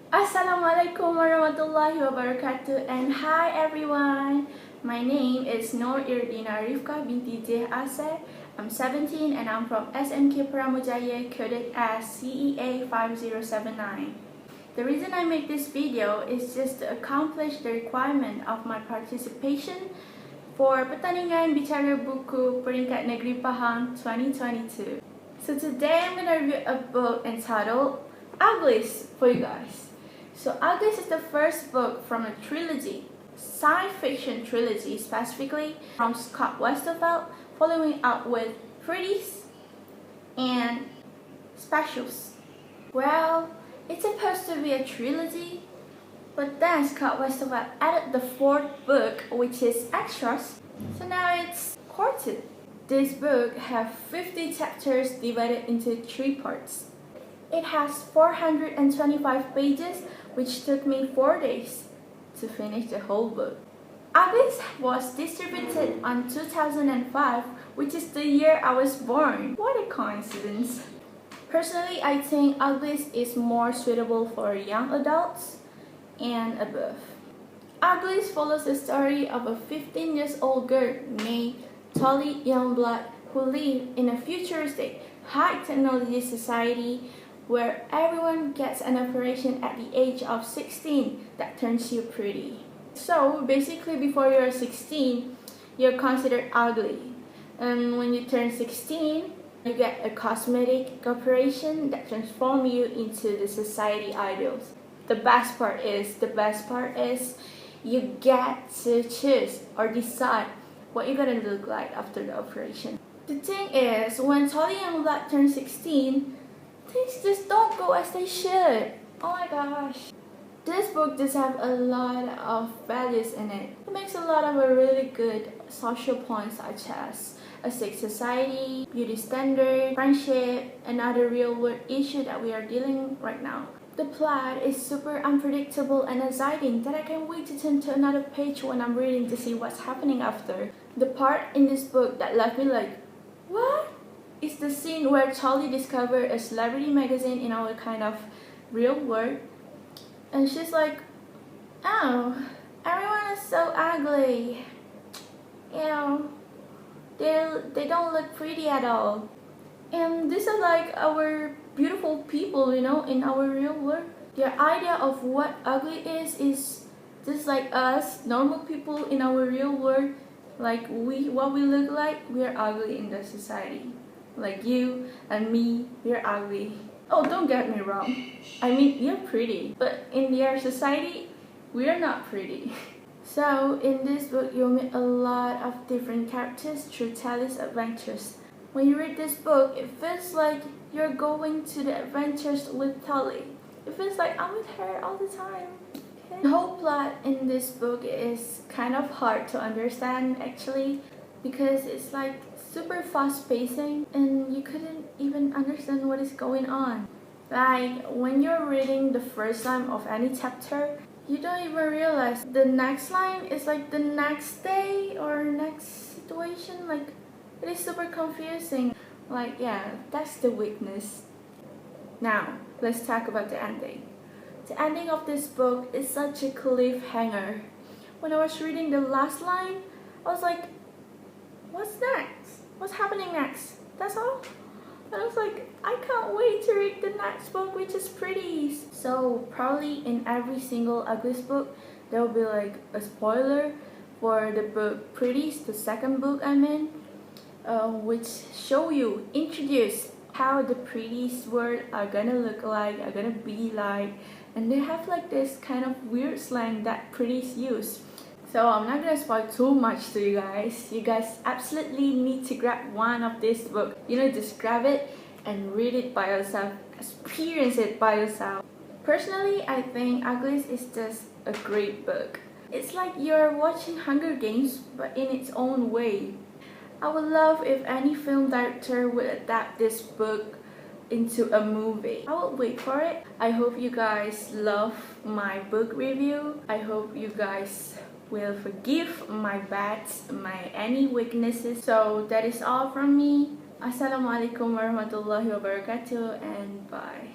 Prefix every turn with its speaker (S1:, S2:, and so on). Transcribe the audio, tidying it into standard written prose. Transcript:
S1: Assalamualaikum warahmatullahi wabarakatuh, and hi everyone. My name is Irdina Rifqah binti Jaya. I'm 17 and I'm from SMK Peramu Jaya, coded as CEA 5079. The reason I make this video is just to accomplish the requirement of my participation for Pertandingan Bicara Buku Peringkat Negeri Pahang 2022. So today I'm going to review a book entitled Uglies for you guys. So Uglies is the first book from a trilogy, science fiction trilogy specifically, from Scott Westerfeld, following up with Pretties and Specials. Well, it's supposed to be a trilogy, but then Scott Westerfeld added the fourth book, which is Extras, so now it's quartet. This book has 50 chapters divided into 3 parts. It has 425 pages, which took me 4 days to finish the whole book. Uglies was distributed on 2005, which is the year I was born. What a coincidence. Personally, I think Uglies is more suitable for young adults and above. Uglies follows the story of a 15-year-old girl named Tolly Youngblood who lived in a futuristic, high-technology society where everyone gets an operation at the age of 16 that turns you pretty. So basically, before you're 16, you're considered ugly. And when you turn 16, you get a cosmetic operation that transforms you into the society ideals. The best part is you get to choose or decide what you're gonna look like after the operation. The thing is, when Tolly Youngblood turns 16, things just don't go as they should. Oh my gosh. This book does have a lot of values in it. It makes a lot of really good social points such as a sick society, beauty standard, friendship, and other real world issue that we are dealing right now. The plot is super unpredictable and exciting that I can't wait to turn to another page when I'm reading to see what's happening after. The part in this book that left me like, what? It's the scene where Charlie discovered a celebrity magazine in our kind of real world, and she's like, oh, everyone is so ugly. You know, they don't look pretty at all. And these are like our beautiful people, you know, in our real world. Their idea of what ugly is just like us, normal people in our real world. Like what we look like, we're ugly in the society. Like you and me, we're ugly. Oh, don't get me wrong. I mean, you're pretty, but in their society, we're not pretty. So, in this book, you'll meet a lot of different characters through Tally's adventures. When you read this book, it feels like you're going to the adventures with Tolly. It feels like I'm with her all the time. Okay? The whole plot in this book is kind of hard to understand actually, because it's like super fast pacing and you couldn't even understand what is going on. Like when you're reading the first line of any chapter, you don't even realize the next line is like the next day or next situation. Like it is super confusing. Like yeah, that's the weakness. Now let's talk about the ending. The ending of this book is such a cliffhanger. When I was reading the last line, I was like, what's next? What's happening next? That's all? And I was like, I can't wait to read the next book, which is Pretties. So probably in every single Uglies book, there will be like a spoiler for the book Pretties, the second book I'm in, which introduce how the Pretties world are gonna look like, are gonna be like, and they have like this kind of weird slang that Pretties use. So I'm not gonna spoil too much to you guys. You guys absolutely need to grab one of this book. You know, just grab it and read it by yourself. Experience it by yourself. Personally, I think Uglies is just a great book. It's like you're watching Hunger Games, but in its own way. I would love if any film director would adapt this book into a movie. I will wait for it. I hope you guys love my book review. I hope you guys will forgive my bads, my any weaknesses. So that is all from me. Assalamualaikum warahmatullahi wabarakatuh, and bye.